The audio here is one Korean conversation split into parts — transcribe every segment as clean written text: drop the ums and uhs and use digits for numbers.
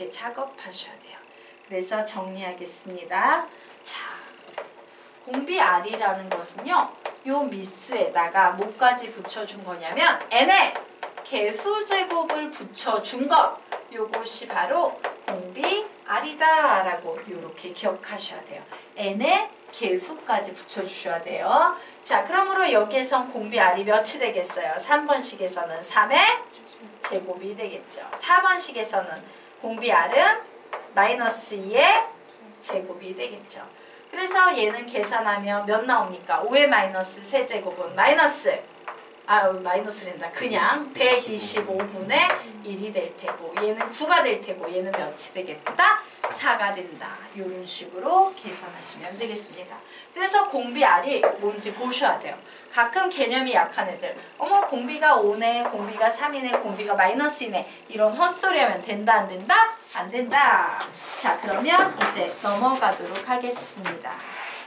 이렇게 작업하셔야 돼요. 그래서 정리하겠습니다. 자, 공비 R이라는 것은요, 요 밑수에다가 뭐까지 붙여준 거냐면 n의 개수제곱을 붙여준 것, 요것이 바로 공비 R이다 라고 요렇게 기억하셔야 돼요. n의 개수까지 붙여주셔야 돼요. 자, 그러므로 여기에선 공비 R이 몇이 되겠어요? 3번식에서는 3의 제곱이 되겠죠. 4번식에서는 공비 R은 마이너스 2의 제곱이 되겠죠. 그래서 얘는 계산하면 몇 나옵니까? 5의 마이너스 세제곱은 마이너스랜다. 그냥 125분의 1이 될 테고, 얘는 9가 될 테고, 얘는 몇이 되겠다? 4가 된다. 이런 식으로 계산하시면 되겠습니다. 그래서 공비 R이 뭔지 보셔야 돼요. 가끔 개념이 약한 애들, 어머 공비가 5네, 공비가 3이네, 공비가 마이너스이네, 이런 헛소리 하면 된다 안 된다? 안 된다. 자, 그러면 이제 넘어가도록 하겠습니다.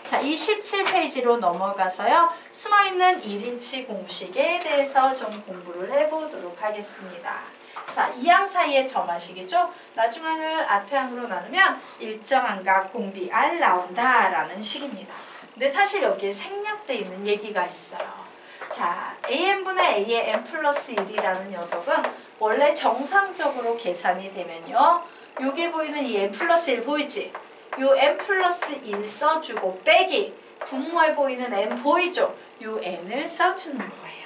자, 이 17페이지로 넘어가서요, 숨어있는 1인치 공식에 대해서 좀 공부를 해보도록 하겠습니다. 자, 이 항 사이에 점화식이죠. 나중항을 앞에 항으로 나누면 일정한 값 공비 R 나온다라는 식입니다. 근데 사실 여기에 생략되어 있는 얘기가 있어요. 자, AN분의 A의 n 플러스 1이라는 녀석은 원래 정상적으로 계산이 되면요, 요게 보이는 이 n 플러스 1 보이지? 요 n 플러스 1 써주고 빼기 분모에 보이는 n 보이죠? 요 n을 써주는 거예요.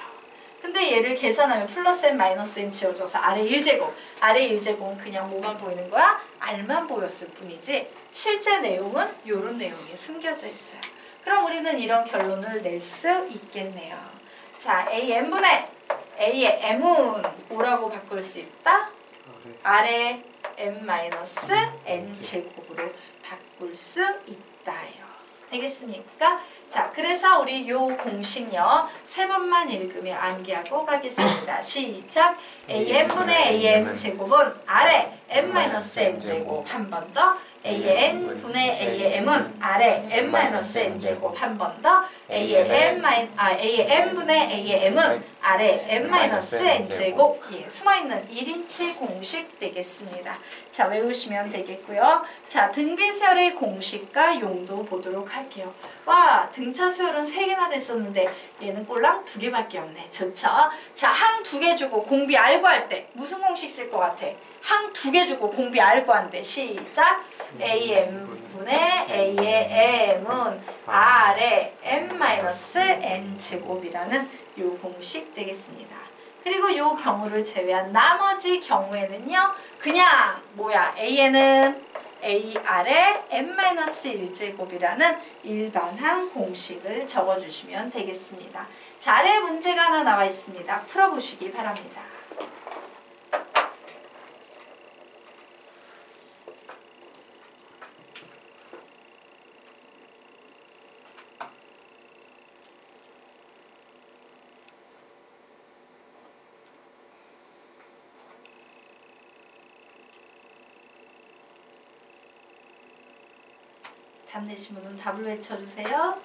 근데 얘를 계산하면 플러스 n 마이너스 n 지워져서 아래 1제곱, 아래 1제곱은 그냥 뭐만 보이는 거야? R만 보였을 뿐이지 실제 내용은 요런 내용이 숨겨져 있어요. 그럼 우리는 이런 결론을 낼 수 있겠네요. 자, AN분의 A의 M은 뭐라고 바꿀 수 있다? R의 n-n 제곱으로 바꿀 수 있다요. 되겠습니까? 자, 그래서 우리 요 공식요, 3번만 읽으며 암기하고 가겠습니다. 시작! AN분의 AN 제곱은 R의 n-n 제곱 한 번 더, AN분의 AM은 R의 n-n 제곱 한 번 더, AN분의 AM은 R의 n-n 제곱, 예, 숨어있는 1인치 공식 되겠습니다. 자, 외우시면 되겠고요. 자, 등비수열의 공식과 용도 보도록 할게요. 와, 등차 수열은 3개나 됐었는데 얘는 꼴랑 2개밖에 없네. 좋죠? 자, 항 2개 주고 공비 R 구할 때 무슨 공식 쓸 것 같아? 항 2개 주고 공비 R 구한대. 시작! AM분의 A의 M은 R의 n-n 제곱이라는 요 공식 되겠습니다. 그리고 요 경우를 제외한 나머지 경우에는요, 그냥 뭐야, AN은 AR의 n-1제곱이라는 일반항 공식을 적어주시면 되겠습니다. 자, 아래 문제가 하나 나와 있습니다. 풀어보시기 바랍니다. 답 내신 분은 답을 외쳐주세요.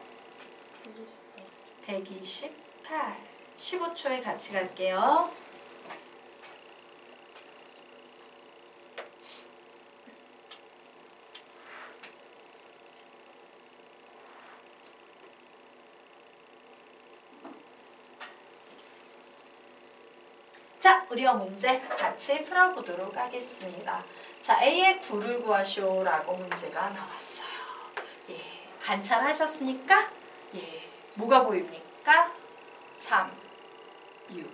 128. 15초에 같이 갈게요. 자, 우리와 문제 같이 풀어보도록 하겠습니다. 자, A의 9를 구하시오라고 문제가 나왔어요. 예, 관찰하셨습니까? 예, 뭐가 보입니까? 3, 6,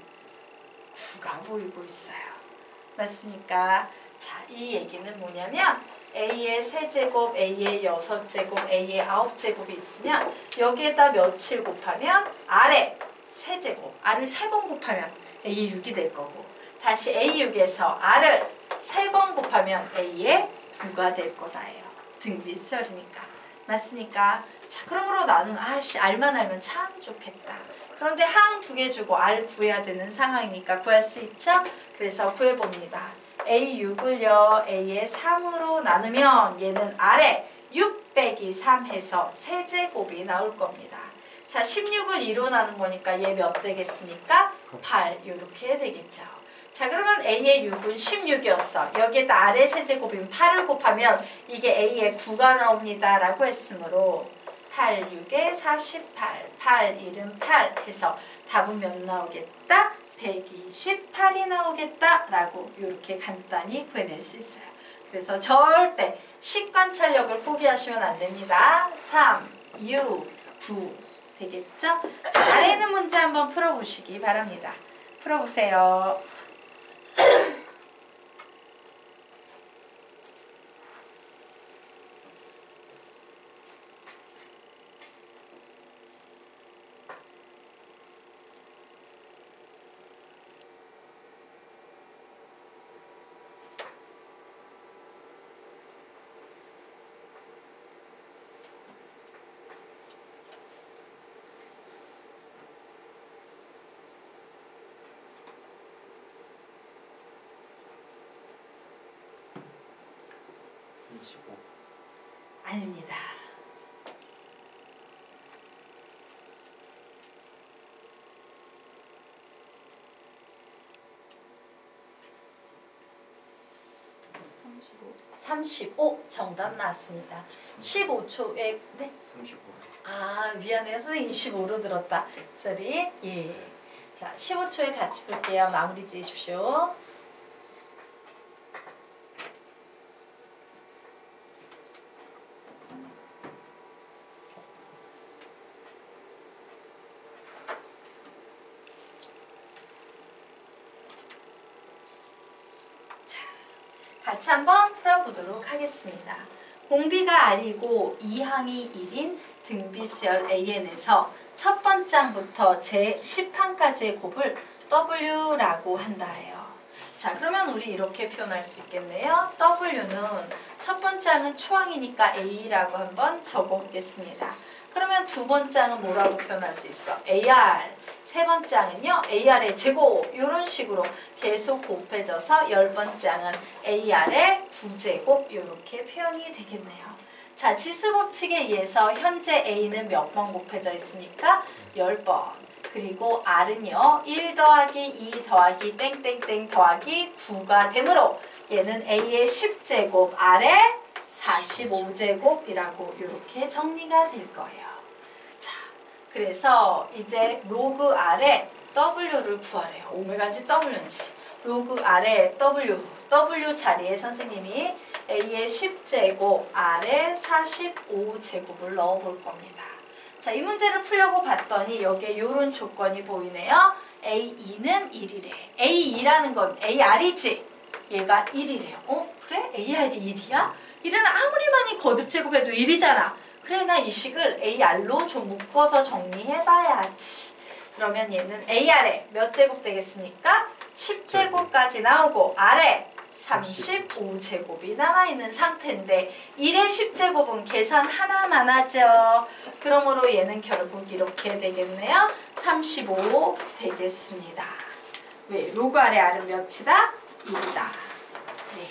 9가 보이고 있어요. 맞습니까? 자, 이 얘기는 뭐냐면 A의 3제곱, A의 6제곱, A의 9제곱이 있으면 여기에다 며칠 곱하면 R의 3제곱, R을 3번 곱하면 A의 6이 될 거고, 다시 A6에서 R을 3번 곱하면 A의 9가 될 거다예요. 등비수열이니까. 맞습니까? 자, 그러므로 나는 R만 알면 참 좋겠다. 그런데 항 2개 주고 R 구해야 되는 상황이니까 구할 수 있죠? 그래서 구해봅니다. A6을요, A의 3으로 나누면 얘는 R에 6 빼기 3 해서 세제곱이 나올 겁니다. 자, 16을 2로 나눈 거니까 얘 몇 되겠습니까? 8 이렇게 되겠죠. 자, 그러면 A의 6은 16이었어. 여기에다 아래 세제곱이면 8을 곱하면 이게 A의 9가 나옵니다. 라고 했으므로 8, 6에 48, 8, 1은 8 해서 답은 몇 나오겠다? 128이 나오겠다. 라고 이렇게 간단히 구해낼 수 있어요. 그래서 절대 식관찰력을 포기하시면 안 됩니다. 3, 6, 9 되겠죠? 자, 아래 있는 문제 한번 풀어보시기 바랍니다. 풀어보세요. 25. 아닙니다. (35) 정답 나왔습니다. 15초에 네? 35. 아, 미안해요. 선생님 25로 들었다. 쏘리. 예. 자, 15초에 같이 볼게요. 마무리 지으십시오. 같이 한번 풀어보도록 하겠습니다. 공비가 R이고 이항이 1인 등비수열 AN에서 첫 번장부터 제10항까지의 곱을 W라고 한다 해요. 자, 그러면 우리 이렇게 표현할 수 있겠네요. W는 첫 번장은 추항이니까 A라고 한번 적어보겠습니다. 그러면 두 번장은 뭐라고 표현할 수 있어? AR. 세 번장은요, AR의 제곱. 이런 식으로 계속 곱해져서 10번장은 AR의 9제곱. 이렇게 표현이 되겠네요. 자, 지수법칙에 의해서 현재 A는 몇 번 곱해져 있습니까? 10번. 그리고 R은요, 1 더하기 2 더하기 땡땡땡 더하기 9가 되므로 얘는 A의 10제곱, R의 45제곱이라고 이렇게 정리가 될 거예요. 자, 그래서 이제 로그 R의 W를 구하래요. 오메가인지 W인지. 로그 R의 W 자리에 선생님이 A의 10제곱, R의 45제곱을 넣어볼 겁니다. 자, 이 문제를 풀려고 봤더니 여기에 이런 조건이 보이네요. A2는 1이래. A2라는 건 AR이지? 얘가 1이래요. 어? 그래? AR이 1이야? 1은 아무리 많이 거듭제곱해도 1이잖아. 그래, 나 이 식을 AR로 좀 묶어서 정리해봐야지. 그러면 얘는 AR에 몇 제곱 되겠습니까? 10제곱까지 나오고 R에 35제곱이 남아있는 상태인데 1의 10제곱은 계산 하나만 하죠. 그러므로 얘는 결국 이렇게 되겠네요. 35 되겠습니다. 왜? 로그 R의 R은 몇이다? 1이다. 네.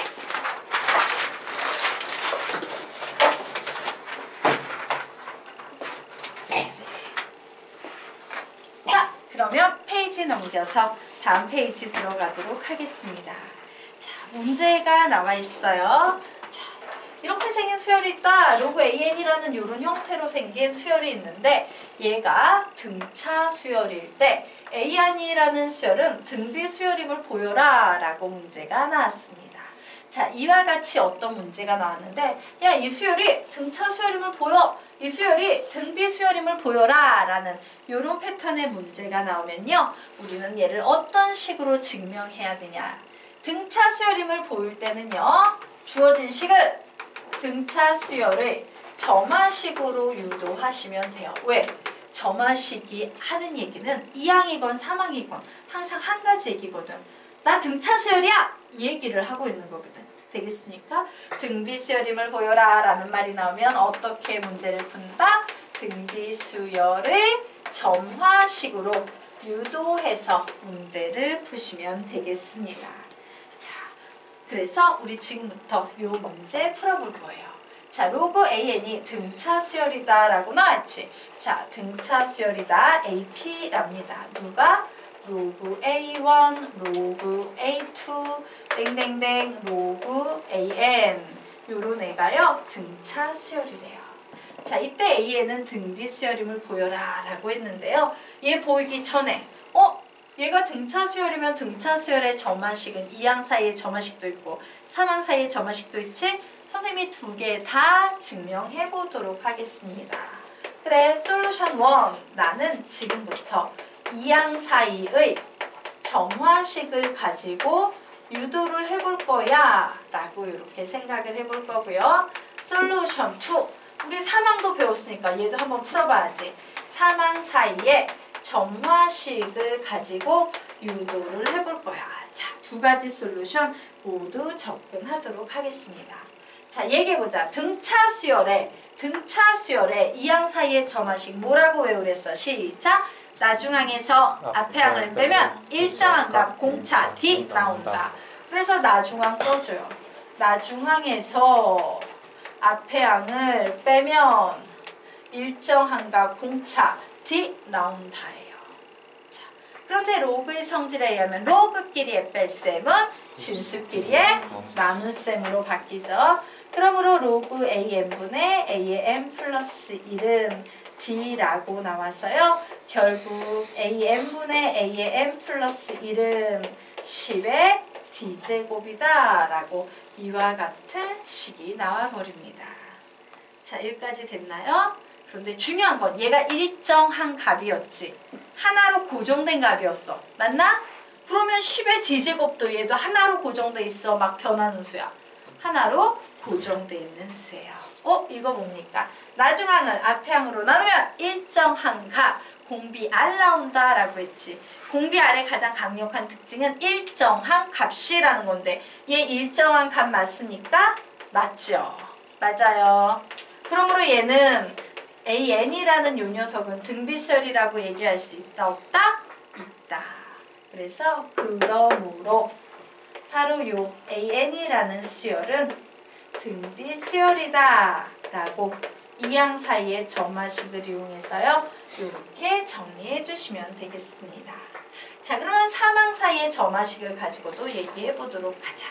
자, 그러면 페이지 넘겨서 다음 페이지 들어가도록 하겠습니다. 자, 문제가 나와 있어요. 자, 이렇게 생긴 수열이 있다. 로그 AN이라는 이런 형태로 생긴 수열이 있는데 얘가 등차 수열일 때 AN이라는 수열은 등비 수열임을 보여라 라고 문제가 나왔습니다. 자, 이와 같이 어떤 문제가 나왔는데 야, 이 수열이 등차 수열임을 보여. 이 수열이 등비 수열임을 보여라 라는 이런 패턴의 문제가 나오면요, 우리는 얘를 어떤 식으로 증명해야 되냐. 등차 수열임을 보일 때는요, 주어진 식을 등차 수열의 점화식으로 유도하시면 돼요. 왜? 점화식이 하는 얘기는 2항이건 3항이건 항상 한 가지 얘기거든. 나 등차 수열이야! 이 얘기를 하고 있는 거거든. 되겠습니까? 등비 수열임을 보여라 라는 말이 나오면 어떻게 문제를 푼다? 등비 수열의 점화식으로 유도해서 문제를 푸시면 되겠습니다. 자, 그래서 우리 지금부터 이 문제 풀어볼 거예요. 자, 로그 AN이 등차 수열이다 라고 나왔지. 자, 등차 수열이다 AP랍니다. 누가? 로그 A1, 로그 A2, 땡땡땡, 로그 AN 요런 애가요 등차 수열이래요. 자, 이때 A에는 등비 수열임을 보여라 라고 했는데요. 얘 보이기 전에 얘가 등차 수열이면 등차 수열의 점화식은 2항 사이에 점화식도 있고 3항 사이에 점화식도 있지? 선생님이 두 개 다 증명해 보도록 하겠습니다. 그래, 솔루션 1. 나는 지금부터 2항 사이의 점화식을 가지고 유도를 해볼 거야 라고 이렇게 생각을 해볼 거고요. 솔루션 2. 우리 3항도 배웠으니까 얘도 한번 풀어봐야지. 3항 사이에 점화식을 가지고 유도를 해볼 거야. 자, 두 가지 솔루션 모두 접근하도록 하겠습니다. 자, 얘기해보자. 등차 수열에 2항 사이의 점화식 뭐라고 외우랬어? 시작! 나중항에서 앞에 항을 빼면 일정한 값 공차 D 나온다. 그래서 나중항 써줘요. 나중항에서 앞에 항을 빼면 일정한 값 공차 D 나온다예요. 자, 그런데 로그의 성질에 의하면 로그끼리의 뺄셈은 진수끼리의 나눗셈으로 바뀌죠. 그러므로 로그 AN분의 AN 플러스 1은 D라고 나왔어요. 결국 AN분의 AN 플러스 1은 10의 D제곱이다 라고 이와 같은 식이 나와버립니다. 자, 여기까지 됐나요? 그런데 중요한 건 얘가 일정한 값이었지. 하나로 고정된 값이었어. 맞나? 그러면 10의 D제곱도 얘도 하나로 고정돼 있어. 막 변하는 수야. 하나로 고정돼 있는 수예요. 이거 뭡니까? 나중항을 앞에 항으로 나누면 일정한 값. 공비 R 나온다 라고 했지. 공비 R의 가장 강력한 특징은 일정한 값이라는 건데 얘 일정한 값 맞습니까? 맞죠? 맞아요. 그러므로 얘는 AN이라는 요 녀석은 등비수열이라고 얘기할 수 있다 없다? 있다. 그래서 그러므로 바로 요 AN이라는 수열은 등비수열이다 라고 2항 사이의 점화식을 이용해서요. 이렇게 정리해 주시면 되겠습니다. 자, 그러면 3항 사이의 점화식을 가지고도 얘기해 보도록 하자.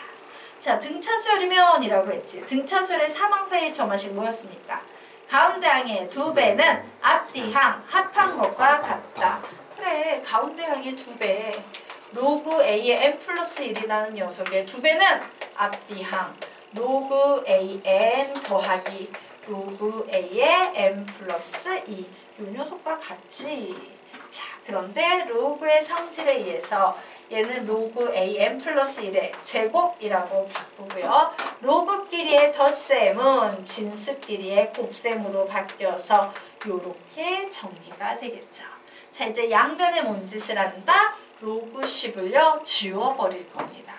자, 등차수열이면 이라고 했지. 등차수열의 3항 사이의 점화식 뭐였습니까? 가운데 항의 2배는 앞뒤 항 합한 것과 같다. 그래, 가운데 항의 2배. 로그 A의 n 플러스 1이라는 녀석의 2배는 앞뒤 항 로그 AN 더하기 로그 A의 n 플러스 2. 이 녀석과 같지. 자, 그런데 로그의 성질에 의해서 얘는 로그 AN 플러스 1의 제곱이라고 바꾸고요. 로그끼리의 덧셈은 진수끼리의 곱셈으로 바뀌어서 이렇게 정리가 되겠죠. 자, 이제 양변에 뭔 짓을 한다? 로그 10을요 지워버릴 겁니다.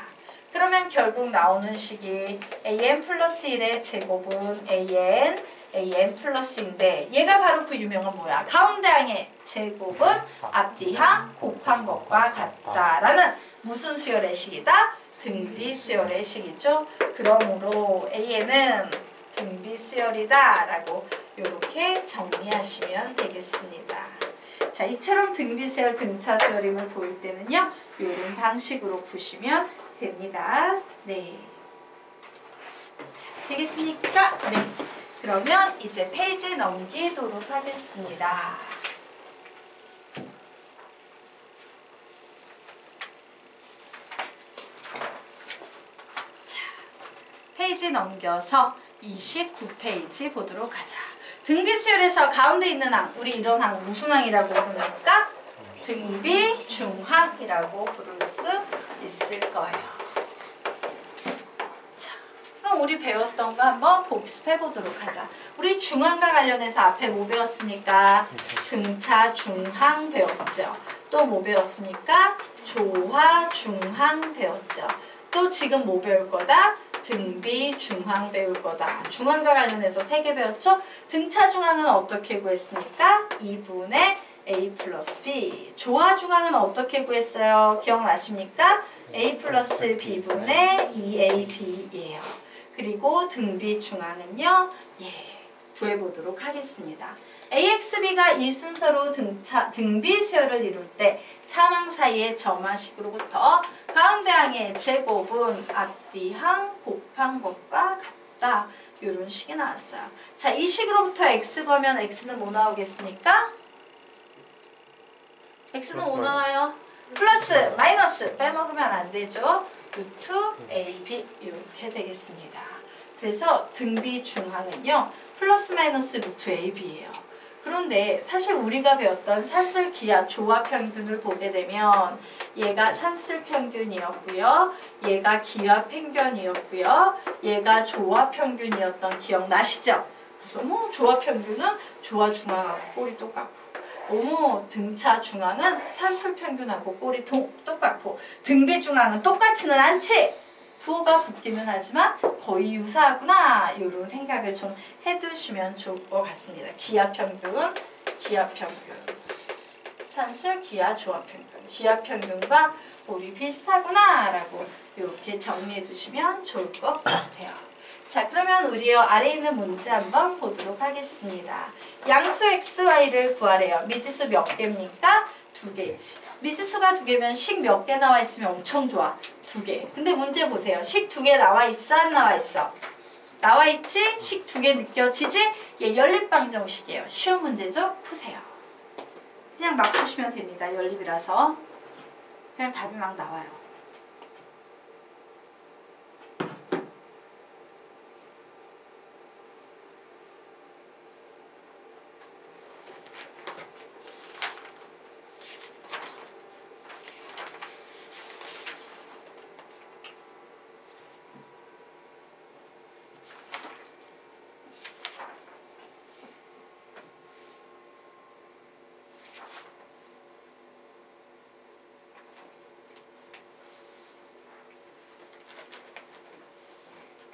그러면 결국 나오는 식이 AN 플러스 1의 제곱은 AN 플러스인데 얘가 바로 그 유명한 뭐야? 가운데 항의 제곱은 앞뒤 항 곱한 것과 같다라는 무슨 수열의 식이다? 등비 수열의 식이죠. 그러므로 AN은 등비 수열이다 라고 이렇게 정리하시면 되겠습니다. 자, 이처럼 등비 수열, 등차 수열임을 보일 때는요. 이런 방식으로 보시면 됩니다. 네. 자, 되겠습니까? 네. 그러면 이제 페이지 넘기도록 하겠습니다. 자, 페이지 넘겨서 29페이지 보도록 하자. 등비수열에서 가운데 있는 항, 우리 이런 항 무슨 항이라고 부르니까? 등비 중항이라고 부를 수 있을 거예요. 그럼 우리 배웠던 거 한번 복습해 보도록 하자. 우리 중항과 관련해서 앞에 뭐 배웠습니까? 등차 중항 배웠죠. 또 뭐 배웠습니까? 조화 중항 배웠죠. 또 지금 뭐 배울 거다? 등비 중항 배울 거다. 중항과 관련해서 3개 배웠죠? 등차 중항은 어떻게 구했습니까? 2분의 A 플러스 B. 조화 중항은 어떻게 구했어요? 기억나십니까? A 플러스 B분의 2AB예요. 그리고 등비 중항은요, 구해보도록 하겠습니다. AX, B가 이 순서로 등비 수열을 이룰 때 사망 사이의 점화식으로부터 가운데 항의 제곱은 앞뒤 항 곱한 것과 같다. 이런 식이 나왔어요. 자, 이 식으로부터 X 구하면 X는 뭐 나오겠습니까? X는 뭐 나와요? 플러스, 마이너스 빼먹으면 안 되죠. 루트 AB 이렇게 되겠습니다. 그래서 등비 중항은요. 플러스 마이너스 루트 AB예요. 그런데 사실 우리가 배웠던 산술 기하 조화 평균을 보게 되면 얘가 산술 평균이었고요. 얘가 기하 평균이었고요. 얘가 조화 평균이었던 기억나시죠? 그래서 뭐 조화 평균은 조화 중항하고 꼴이 똑같고 등차 중앙은 산술 평균하고 꼴이 똑같고 등비 중앙은 똑같지는 않지. 부호가 붙기는 하지만 거의 유사하구나. 이런 생각을 좀 해두시면 좋을 것 같습니다. 기하 평균은 기하 평균, 산술 기하 조화 평균, 기하 평균과 꼴이 비슷하구나 라고 이렇게 정리해 두시면 좋을 것 같아요. 자, 그러면 우리 아래에 있는 문제 한번 보도록 하겠습니다. 양수 XY를 구하래요. 미지수 몇 개입니까? 2개지. 미지수가 2개면 식 몇 개 나와 있으면 엄청 좋아. 2개. 근데 문제 보세요. 식 2개 나와 있어? 안 나와 있어? 나와 있지? 식 2개 느껴지지? 얘 연립방정식이에요. 쉬운 문제죠? 푸세요. 그냥 막 푸시면 됩니다. 연립이라서. 그냥 답이 막 나와요.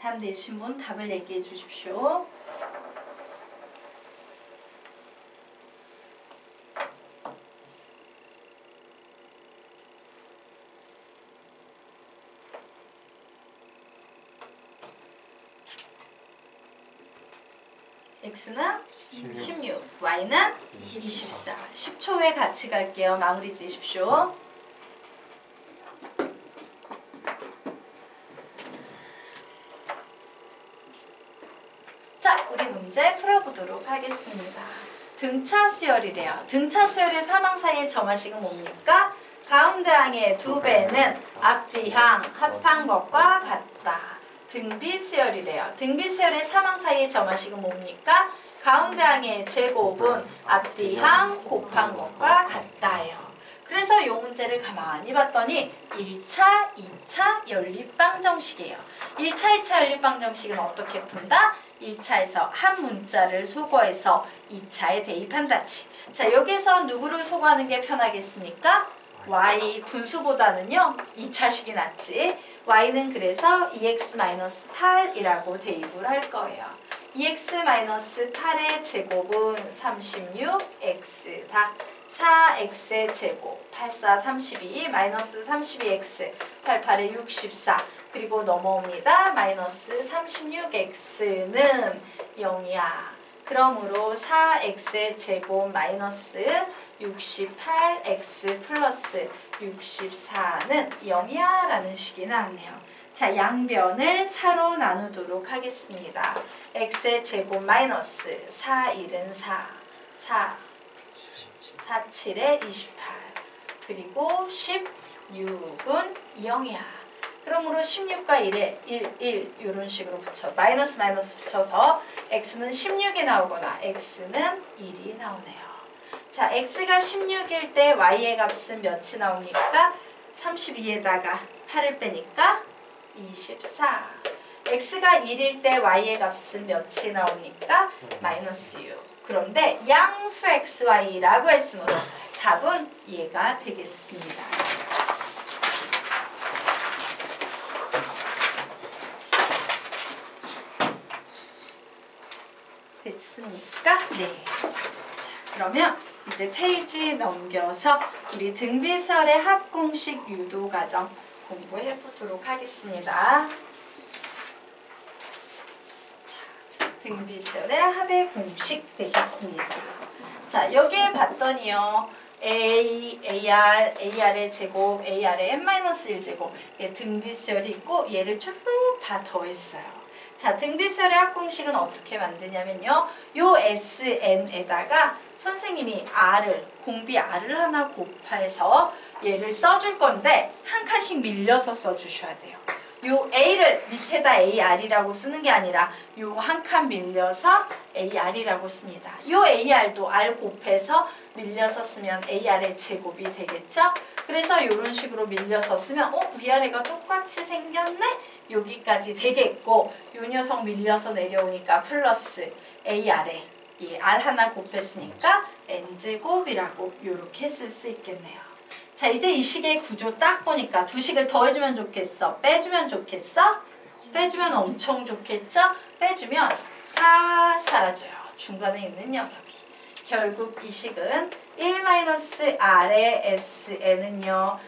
답 내신 분 답을 얘기해 주십시오. X는 16, Y는 24. 10초 후에 같이 갈게요. 마무리 지으십시오. 자, 우리 문제 풀어보도록 하겠습니다. 등차 수열이래요. 등차 수열의 사망 사이의 점화식은 뭡니까? 가운데 항의 2배는 앞뒤 항 합한 것과 같다. 등비 수열이래요. 등비 수열의 사망 사이의 점화식은 뭡니까? 가운데 항의 제곱은 앞뒤 항 곱한 것과 같다예요. 그래서 이 문제를 가만히 봤더니 1차, 2차 연립방정식이에요. 1차, 2차 연립방정식은 어떻게 푼다? 1차에서 한 문자를 소거해서 2차에 대입한다지. 자, 여기서 누구를 소거하는 게 편하겠습니까? y 분수보다는요 2차식이 낫지. y는 그래서 2x-8이라고 대입을 할 거예요. 2x-8의 제곱은 36x다. 4x의 제곱 8, 4, 32 마이너스 32x 88에 64 그리고 넘어옵니다. 마이너스 36x는 0이야. 그러므로 4x의 제곱 마이너스 68x 플러스 64는 0이야 라는 식이 나왔네요. 자, 양변을 4로 나누도록 하겠습니다. x의 제곱 마이너스 4, 1은 4, 4, 4, 7에 28 그리고 16은 0이야. 그러므로 16과 1에 1 이런 식으로 붙여 마이너스 붙여서 x는 16이 나오거나 x는 1이 나오네요. 자, x가 16일 때 y의 값은 몇이 나옵니까? 32에다가 8을 빼니까 24. x가 1일 때 y의 값은 몇이 나옵니까? 마이너스 6. 그런데 양수 xy라고 했으므로 답은 얘가 되겠습니다. 됐습니까? 네. 자, 그러면 이제 페이지 넘겨서 우리 등비설의 합공식 유도 과정 공부해 보도록 하겠습니다. 자, 등비수열의 합의 공식 되겠습니다. 자, 여기에 봤더니요. A, AR, AR의 제곱, AR의 n-1제곱 등비수열이 있고 얘를 쭉 다 더했어요. 자, 등비수열의 합공식은 어떻게 만드냐면요. 요 SN에다가 선생님이 R을, 공비 R을 하나 곱해서 얘를 써줄 건데 한 칸씩 밀려서 써주셔야 돼요. 요 A를 밑에다 AR이라고 쓰는 게 아니라 요 한 칸 밀려서 AR이라고 씁니다. 요 AR도 R 곱해서 밀려서 쓰면 AR의 제곱이 되겠죠? 그래서 이런 식으로 밀려서 쓰면 위아래가 똑같이 생겼네? 여기까지 되겠고 요 녀석 밀려서 내려오니까 플러스 AR에 R 하나 곱했으니까 N제곱이라고 이렇게 쓸 수 있겠네요. 자, 이제 이 식의 구조 딱 보니까 두 식을 더해주면 좋겠어? 빼주면 좋겠어? 빼주면 엄청 좋겠죠? 빼주면 다 사라져요. 중간에 있는 녀석이. 결국 이 식은 1-R의 SN은요.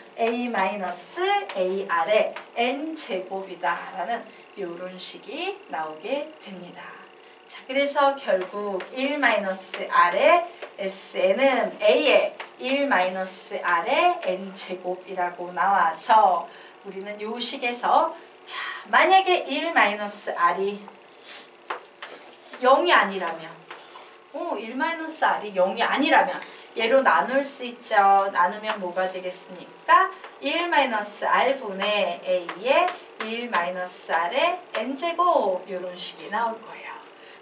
A-AR의 N제곱이다 라는 이런 식이 나오게 됩니다. 자, 그래서 결국 1-R의 SN은 A의 1-R의 N제곱이라고 나와서 우리는 요 식에서 자, 만약에 1-R이 0이 아니라면 1-R이 0이 아니라면 얘로 나눌 수 있죠. 나누면 뭐가 되겠습니까? 1-R분의 A의 1-R의 N제곱 이런 식이 나올 거예요.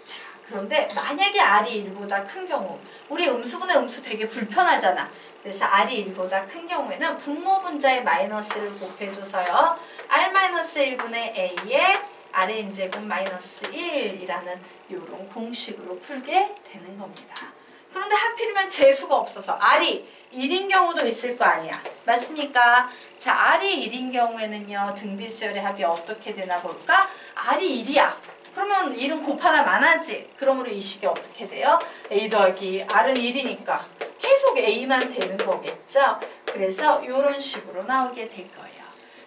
자, 그런데 만약에 R이 1보다 큰 경우 우리 음수분의 음수 되게 불편하잖아. 그래서 R이 1보다 큰 경우에는 분모 분자의 마이너스를 곱해줘서요. R-1분의 A의 R의 N제곱 마이너스 1이라는 이런 공식으로 풀게 되는 겁니다. 그런데 하필이면 재수가 없어서 R이 1인 경우도 있을 거 아니야. 맞습니까? 자, R이 1인 경우에는요. 등비수열의 합이 어떻게 되나 볼까? R이 1이야. 그러면 1은 곱하나만 하지. 그러므로 이 식이 어떻게 돼요? A 더하기 R은 1이니까 계속 A만 되는 거겠죠? 그래서 이런 식으로 나오게 될 거예요.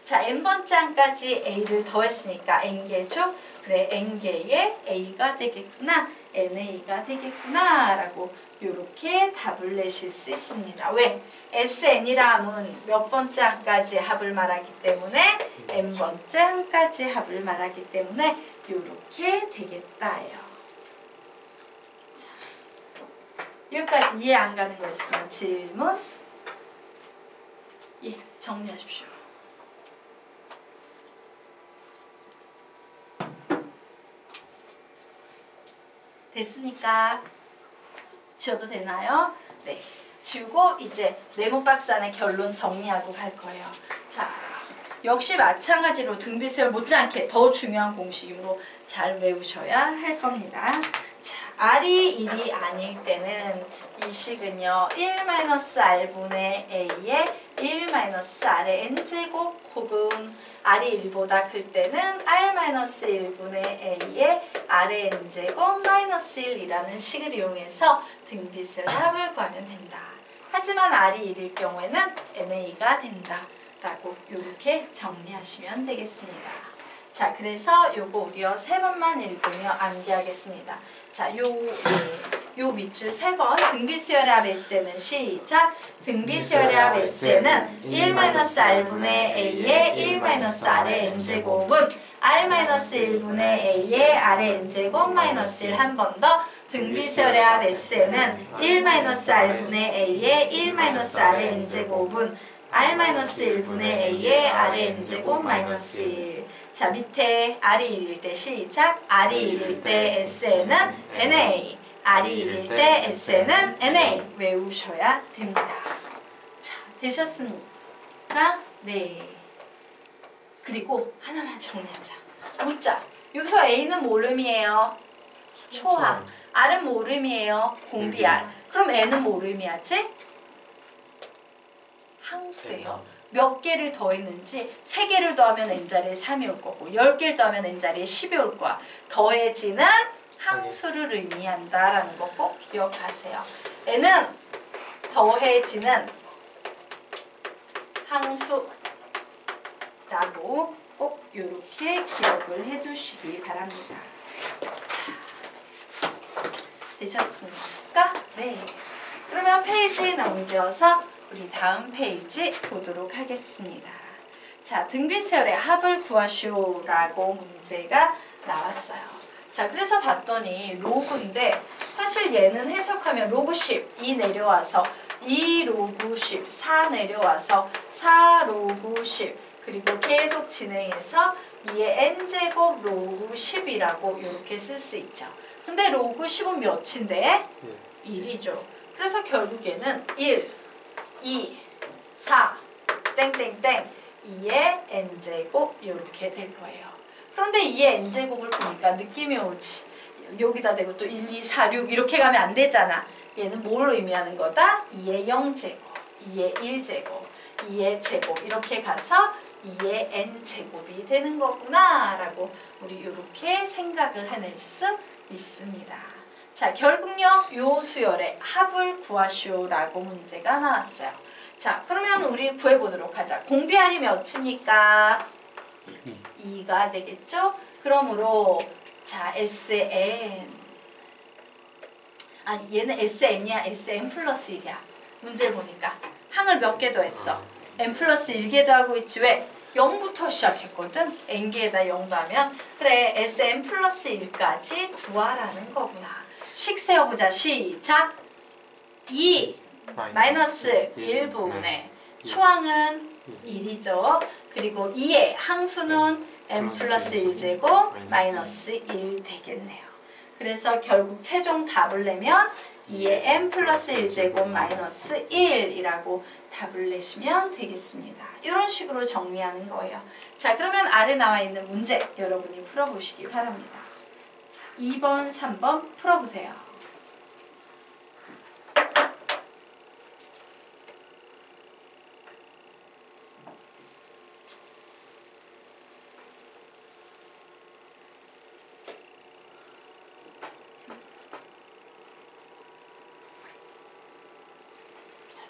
자, n번째 항까지 A를 더했으니까 n개죠? 그래, n개의 A가 되겠구나. NA가 되겠구나. 라고 이렇게 답을 내실 수 있습니다. 왜? SN이라 함은 몇 번째 항까지 합을 말하기 때문에 n번째 항까지 합을 말하기 때문에 이렇게 되겠다예요. 자, 여기까지 이해 안 가는 거 있으면 질문? 예, 정리하십시오. 됐으니까 지워도 되나요? 네. 지우고 이제 네모 박스 안에 결론 정리하고 갈 거예요. 자, 역시 마찬가지로 등비수열 못지않게 더 중요한 공식이므로 잘 외우셔야 할 겁니다. 자, R이 1이 아닐 때는 이 식은요. 1-R분의 A의 1-R의 N제곱 혹은 R이 1보다 클 때는 R-1분의 A의 R의 N제곱 마이너스 1이라는 식을 이용해서 등비수열의 합을 구하면 된다. 하지만 R이 1일 경우에는 NA가 된다. 라고 이렇게 정리하시면 되겠습니다. 자, 그래서 요거 우리요 3번만 읽으며 암기하겠습니다. 자, 요 밑줄 3번 등비수열의 합 S는 시작. 등비수열의 합 S는 1-R분의 A의 1-R의 N제곱은 R-1분의 A의 R의 N제곱 마이너스 1 한 번 더. 등비수열의 합 S는 1-R분의 A의 1-R의 N제곱은 R-1분의 A의 R의 N제곱 마이너스 1. 자, 밑에 R이 1일 때 시작. R이 1일 때 SN은 NA. R이 1일 때 SN은 NA. 외우셔야 됩니다. 자, 되셨습니까? 네. 그리고 하나만 정리하자. 묻자. 여기서 A는 뭐 의미예요? 초항. R은 뭐 의미예요? 공비 R. 그럼 N은 뭐 의미하지? 항수예요. 몇 개를 더했는지 3개를 더하면 n자리에 3이 올 거고 10개를 더하면 n자리에 10이 올 거야. 더해지는 항수를 의미한다라는 거 꼭 기억하세요. n은 더해지는 항수라고 꼭 이렇게 기억을 해두시기 바랍니다. 자, 되셨습니까? 네. 그러면 페이지 넘겨서 우리 다음 페이지 보도록 하겠습니다. 자, 등비세열의 합을 구하시오라고 문제가 나왔어요. 자, 그래서 봤더니 로그인데 사실 얘는 해석하면 로그 10, 2 내려와서 2 로그 10, 4 내려와서 4 로그 10 그리고 계속 진행해서 2의 n제곱 로그 10이라고 이렇게 쓸 수 있죠. 근데 로그 10은 몇인데? 1이죠. 그래서 결국에는 1, 2, 4, 땡땡땡 2의 n제곱 이렇게 될 거예요. 그런데 2의 n제곱을 보니까 느낌이 오지. 여기다 대고 또 1, 2, 4, 6 이렇게 가면 안 되잖아. 얘는 뭘 의미하는 거다? 2의 0제곱, 2의 1제곱, 2의 제곱 이렇게 가서 2의 n제곱이 되는 거구나 라고 우리 이렇게 생각을 해낼 수 있습니다. 자, 결국요 요 수열의 합을 구하시오라고 문제가 나왔어요. 자, 그러면 우리 구해보도록 하자. 공비알이 몇이니까? 2가 되겠죠? 그러므로 자, Sn 아니 얘는 Sn이야? Sn 플러스 1이야? 문제 보니까 항을 몇 개 더했어? n 플러스 1개 더하고 있지. 왜? 0부터 시작했거든? n개에다 0 더하면 그래 Sn 플러스 1까지 구하라는 거구나. 식 세어보자. 시작! 2 마이너스 1분의 초항은 1이죠. 그리고 2의 항수는 n 플러스 1제곱 마이너스 1 되겠네요. 그래서 결국 최종 답을 내면 2의 n 플러스 1제곱 마이너스 1이라고 답을 내시면 되겠습니다. 이런 식으로 정리하는 거예요. 자, 그러면 아래 나와 있는 문제 여러분이 풀어보시기 바랍니다. 자, 2번, 3번 풀어보세요.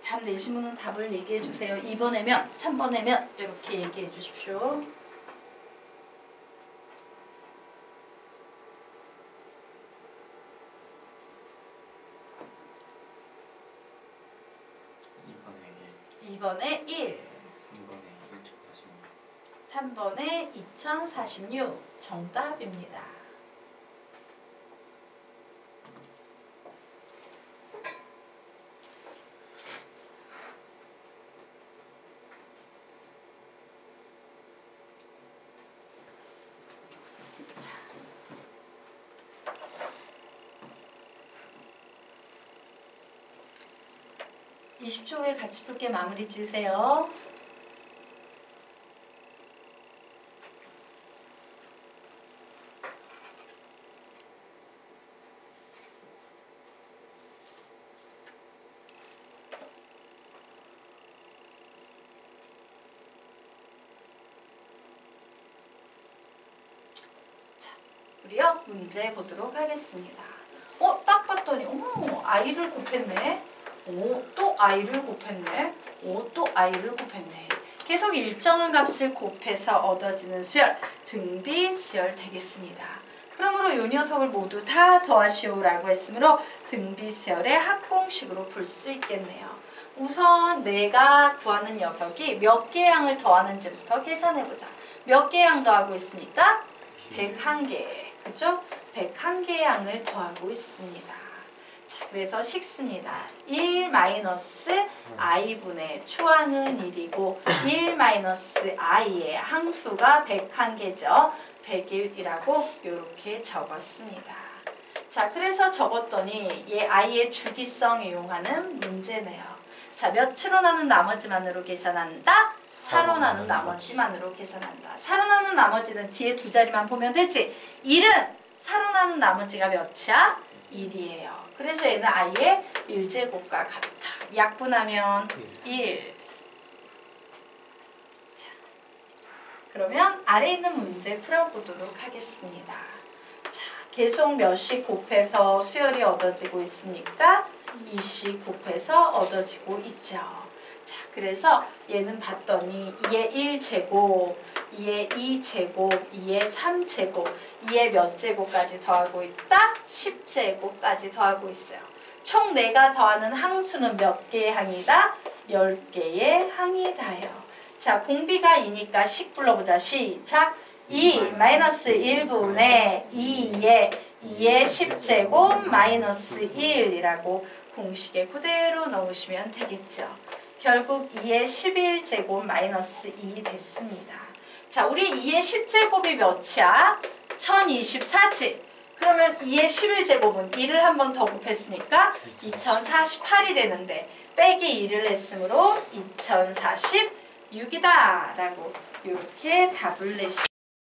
답 내신 분은 답을 얘기해 주세요. 2번에면, 3번에면 이렇게 얘기해 주십시오. (2번에 1) 3번에 2046 정답입니다. 자, 20초 후에 같이 풀게 마무리 지으세요. 우리요 문제 보도록 하겠습니다. 딱 봤더니 어머 i를 곱했네. 또 i를 곱했네. 또 i를 곱했네. 계속 일정한 값을 곱해서 얻어지는 수열 등비수열 되겠습니다. 그러므로 이 녀석을 모두 다 더하시오라고 했으므로 등비수열의 합공식으로 풀 수 있겠네요. 우선 내가 구하는 녀석이 몇 개의 양을 더하는지부터 계산해보자. 몇 개의 양 더하고 있습니까? 101개. 그죠? 101개의 양을 더하고 있습니다. 자, 그래서 식습니다. 1 마이너스 i분의 초항은 1이고 1 마이너스 i의 항수가 101개죠. 101이라고 이렇게 적었습니다. 자, 그래서 적었더니 얘 i의 주기성 이용하는 문제네요. 자, 몇으로 나눈 나머지만으로 계산한다? 4로 나눈 나머지만으로 계산한다. 4로 나눈 나머지는 뒤에 두 자리만 보면 되지. 1은 4로 나눈 나머지가 몇이야? 1이에요. 그래서 얘는 i의 1제곱과 같다. 약분하면 1. 자, 그러면 아래 있는 문제 풀어보도록 하겠습니다. 자, 계속 몇씩 곱해서 수열이 얻어지고 있으니까 2씩 곱해서 얻어지고 있죠. 자, 그래서 얘는 봤더니 2의 1제곱 2의 2제곱, 2의 3제곱, 2의 몇 제곱까지 더하고 있다? 10제곱까지 더하고 있어요. 총 내가 더하는 항수는 몇 개의 항이다? 10개의 항이다요. 자, 공비가 2니까 10 불러보자. 시작! 2 마이너스 1분의 2의 10제곱 마이너스 1이라고 공식에 그대로 넣으시면 되겠죠. 결국 2의 11제곱 마이너스 2 됐습니다. 자, 우리 2의 10제곱이 몇이야? 1024지. 그러면 2의 11제곱은 2를 한 번 더 곱했으니까 2048이 되는데 빼기 2를 했으므로 2046이다 라고 이렇게 답을 내시면